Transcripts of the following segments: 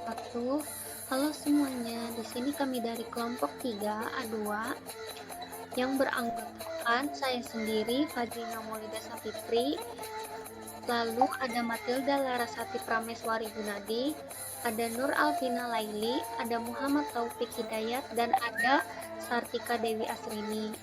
wabarakatuh. Halo semuanya, di sini kami dari kelompok 3A2 yang beranggotakan saya sendiri, Fadlina Maulida Sapitri, lalu ada Matilda Larasati Prameswari Gunadi, ada Nur Alvina Laili, ada Muhammad Taufik Hidayat, dan ada Sartika Dewi Asrini.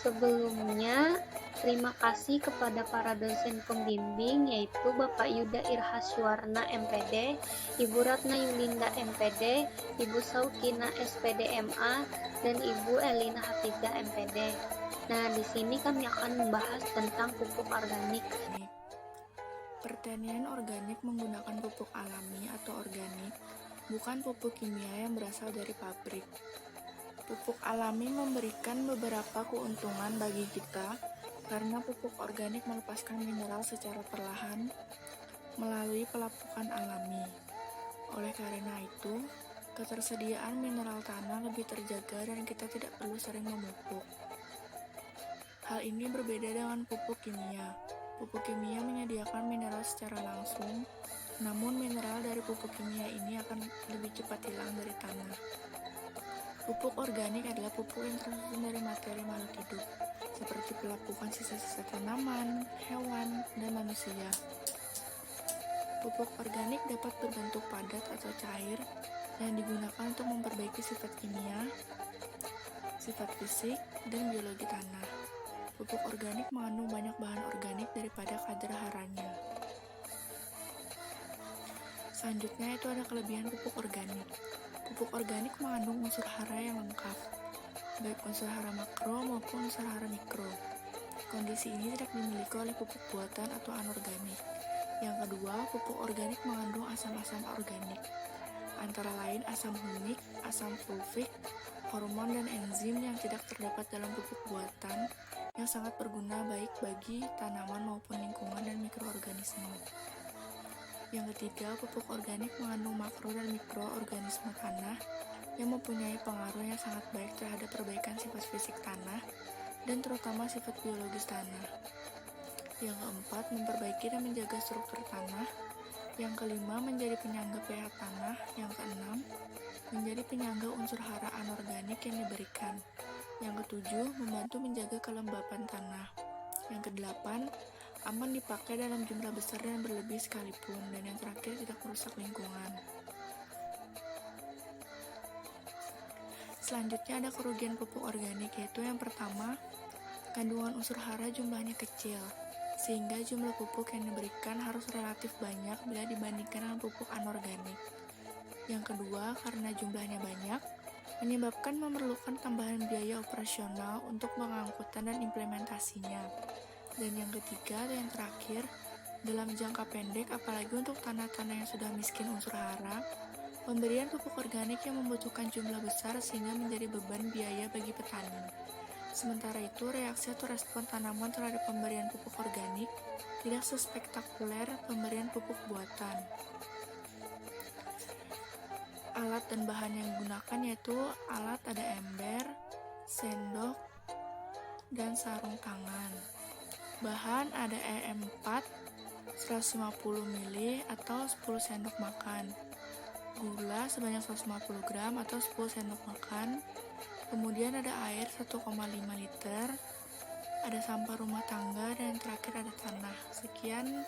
Sebelumnya, terima kasih kepada para dosen pembimbing yaitu Bapak Yuda Irhaswarna MPD, Ibu Ratna Yulinda MPD, Ibu Saukina SPD MA, dan Ibu Elina Hafizah MPD. Nah, di sini kami akan membahas tentang pupuk organik. Pertanian organik menggunakan pupuk alami atau organik, bukan pupuk kimia yang berasal dari pabrik. Pupuk alami memberikan beberapa keuntungan bagi kita karena pupuk organik melepaskan mineral secara perlahan melalui pelapukan alami. Oleh karena itu, ketersediaan mineral tanah lebih terjaga dan kita tidak perlu sering memupuk. Hal ini berbeda dengan pupuk kimia. Pupuk kimia menyediakan mineral secara langsung, namun mineral dari pupuk kimia ini akan lebih cepat hilang dari tanah. Pupuk organik adalah pupuk yang tersusun dari materi makhluk hidup, seperti pelapukan sisa-sisa tanaman, hewan, dan manusia. Pupuk organik dapat berbentuk padat atau cair yang digunakan untuk memperbaiki sifat kimia, sifat fisik, dan biologi tanah. Pupuk organik mengandung banyak bahan organik daripada kadar haranya. Selanjutnya itu ada kelebihan pupuk organik. Pupuk organik mengandung unsur hara yang lengkap, baik unsur hara makro maupun unsur hara mikro. Kondisi ini tidak dimiliki oleh pupuk buatan atau anorganik. Yang kedua, pupuk organik mengandung asam-asam organik, antara lain asam humik, asam fulvik, hormon dan enzim yang tidak terdapat dalam pupuk buatan, yang sangat berguna baik bagi tanaman maupun lingkungan dan mikroorganisme. Yang ketiga, pupuk organik mengandung makro dan mikroorganisme tanah yang mempunyai pengaruh yang sangat baik terhadap perbaikan sifat fisik tanah dan terutama sifat biologis tanah. Yang keempat, memperbaiki dan menjaga struktur tanah. Yang kelima, menjadi penyangga pH tanah. Yang keenam, menjadi penyangga unsur hara anorganik yang diberikan. Yang ketujuh, membantu menjaga kelembapan tanah. Yang kedelapan, aman dipakai dalam jumlah besar dan berlebih sekalipun. Dan yang terakhir, tidak merusak lingkungan. Selanjutnya ada kerugian pupuk organik, yaitu yang pertama, kandungan unsur hara jumlahnya kecil, sehingga jumlah pupuk yang diberikan harus relatif banyak bila dibandingkan dengan pupuk anorganik. Yang kedua, karena jumlahnya banyak, menyebabkan memerlukan tambahan biaya operasional untuk pengangkutan dan implementasinya. Dan yang ketiga atau yang terakhir, dalam jangka pendek, apalagi untuk tanah-tanah yang sudah miskin unsur hara, pemberian pupuk organik yang membutuhkan jumlah besar sehingga menjadi beban biaya bagi petani. Sementara itu, reaksi atau respon tanaman terhadap pemberian pupuk organik tidak sespektakuler pemberian pupuk buatan. Alat dan bahan yang digunakan yaitu alat ada ember, sendok, dan sarung tangan. Bahan ada EM4 150 ml atau 10 sendok makan. Gula sebanyak 150 gram atau 10 sendok makan. Kemudian ada air 1,5 liter. Ada sampah rumah tangga dan yang terakhir ada tanah. Sekian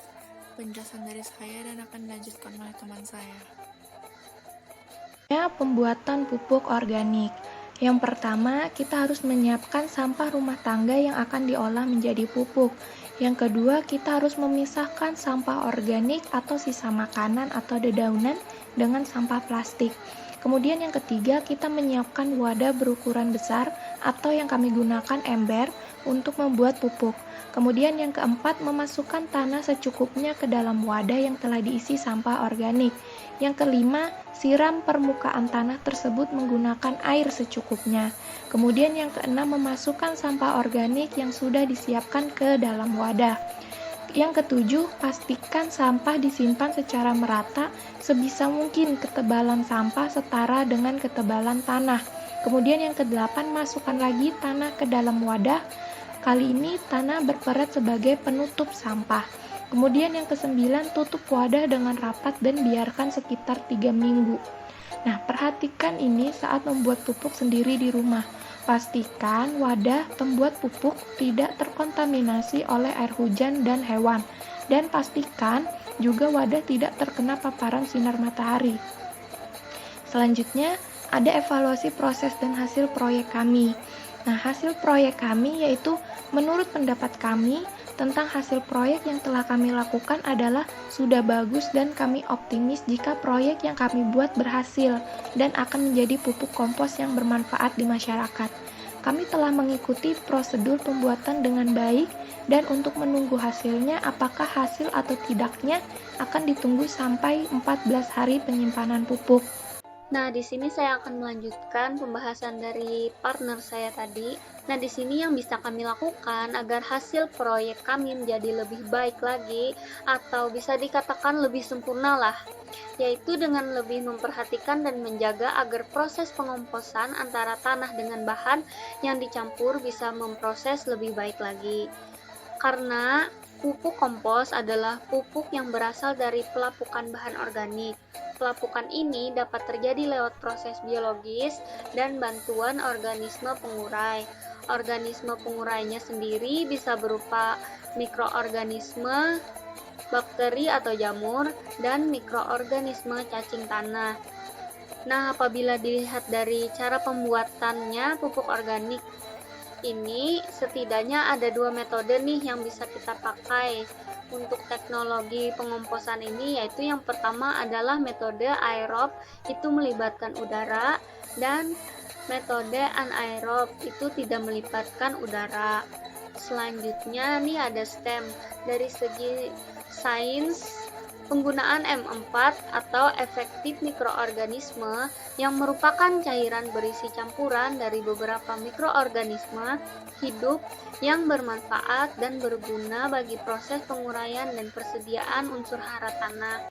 penjelasan dari saya dan akan dilanjutkan oleh teman saya. Pembuatan pupuk organik. Yang pertama, kita harus menyiapkan sampah rumah tangga yang akan diolah menjadi pupuk. Yang kedua, kita harus memisahkan sampah organik atau sisa makanan atau dedaunan dengan sampah plastik. Kemudian yang ketiga, kita menyiapkan wadah berukuran besar atau yang kami gunakan ember untuk membuat pupuk. Kemudian yang keempat, memasukkan tanah secukupnya ke dalam wadah yang telah diisi sampah organik. Yang kelima, siram permukaan tanah tersebut menggunakan air secukupnya. Kemudian yang keenam, memasukkan sampah organik yang sudah disiapkan ke dalam wadah. Yang ketujuh, pastikan sampah disimpan secara merata sebisa mungkin ketebalan sampah setara dengan ketebalan tanah. Kemudian yang kedelapan, masukkan lagi tanah ke dalam wadah. Kali ini tanah berperan sebagai penutup sampah. Kemudian yang kesembilan, tutup wadah dengan rapat dan biarkan sekitar 3 minggu. Nah, perhatikan ini saat membuat pupuk sendiri di rumah. Pastikan wadah pembuat pupuk tidak terkontaminasi oleh air hujan dan hewan. Dan pastikan juga wadah tidak terkena paparan sinar matahari. Selanjutnya, ada evaluasi proses dan hasil proyek kami. Nah, hasil proyek kami yaitu menurut pendapat kami tentang hasil proyek yang telah kami lakukan adalah sudah bagus dan kami optimis jika proyek yang kami buat berhasil dan akan menjadi pupuk kompos yang bermanfaat di masyarakat. Kami telah mengikuti prosedur pembuatan dengan baik dan untuk menunggu hasilnya apakah hasil atau tidaknya akan ditunggu sampai 14 hari penyimpanan pupuk. Nah, di sini saya akan melanjutkan pembahasan dari partner saya tadi. Nah, di sini yang bisa kami lakukan agar hasil proyek kami menjadi lebih baik lagi atau bisa dikatakan lebih sempurna lah, yaitu dengan lebih memperhatikan dan menjaga agar proses pengomposan antara tanah dengan bahan yang dicampur bisa memproses lebih baik lagi. Karena pupuk kompos adalah pupuk yang berasal dari pelapukan bahan organik. Pelapukan ini dapat terjadi lewat proses biologis dan bantuan organisme pengurai. Organisme pengurainya sendiri bisa berupa mikroorganisme, bakteri atau jamur, dan mikroorganisme cacing tanah. Nah, apabila dilihat dari cara pembuatannya pupuk organik ini, setidaknya ada 2 metode nih yang bisa kita pakai untuk teknologi pengomposan ini, yaitu yang pertama adalah metode aerob, itu melibatkan udara, dan metode anaerob, itu tidak melibatkan udara. Selanjutnya nih ada STEM. Dari segi sains, penggunaan M4 atau efektif mikroorganisme yang merupakan cairan berisi campuran dari beberapa mikroorganisme hidup yang bermanfaat dan berguna bagi proses penguraian dan persediaan unsur hara tanah.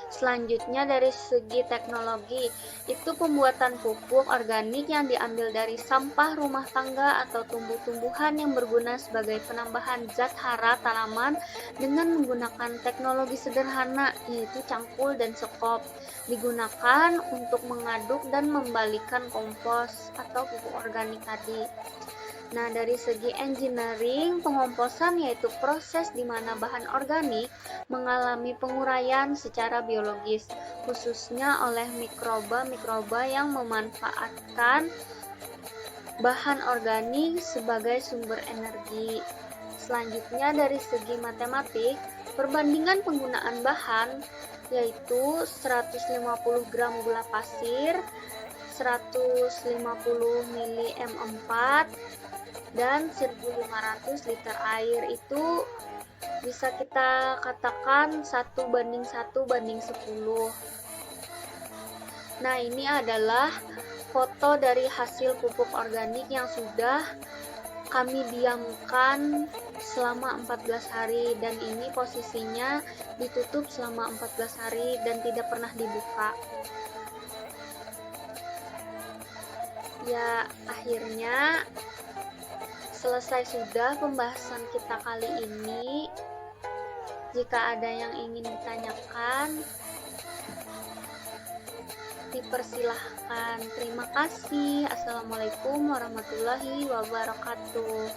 Selanjutnya dari segi teknologi, itu pembuatan pupuk organik yang diambil dari sampah rumah tangga atau tumbuh-tumbuhan yang berguna sebagai penambahan zat hara tanaman dengan menggunakan teknologi sederhana yaitu cangkul dan sekop. Digunakan untuk mengaduk dan membalikan kompos atau pupuk organik tadi. Nah, dari segi engineering, pengomposan yaitu proses di mana bahan organik mengalami penguraian secara biologis, khususnya oleh mikroba-mikroba yang memanfaatkan bahan organik sebagai sumber energi. Selanjutnya dari segi matematik, perbandingan penggunaan bahan yaitu 150 gram gula pasir, 150 ml M4, dan 1500 liter air, itu bisa kita katakan 1:1:10. Nah, ini adalah foto dari hasil pupuk organik yang sudah kami diamkan selama 14 hari, dan ini posisinya ditutup selama 14 hari dan tidak pernah dibuka. Ya, akhirnya selesai sudah pembahasan kita kali ini. Jika ada yang ingin ditanyakan, dipersilahkan. Terima kasih. Assalamualaikum warahmatullahi wabarakatuh.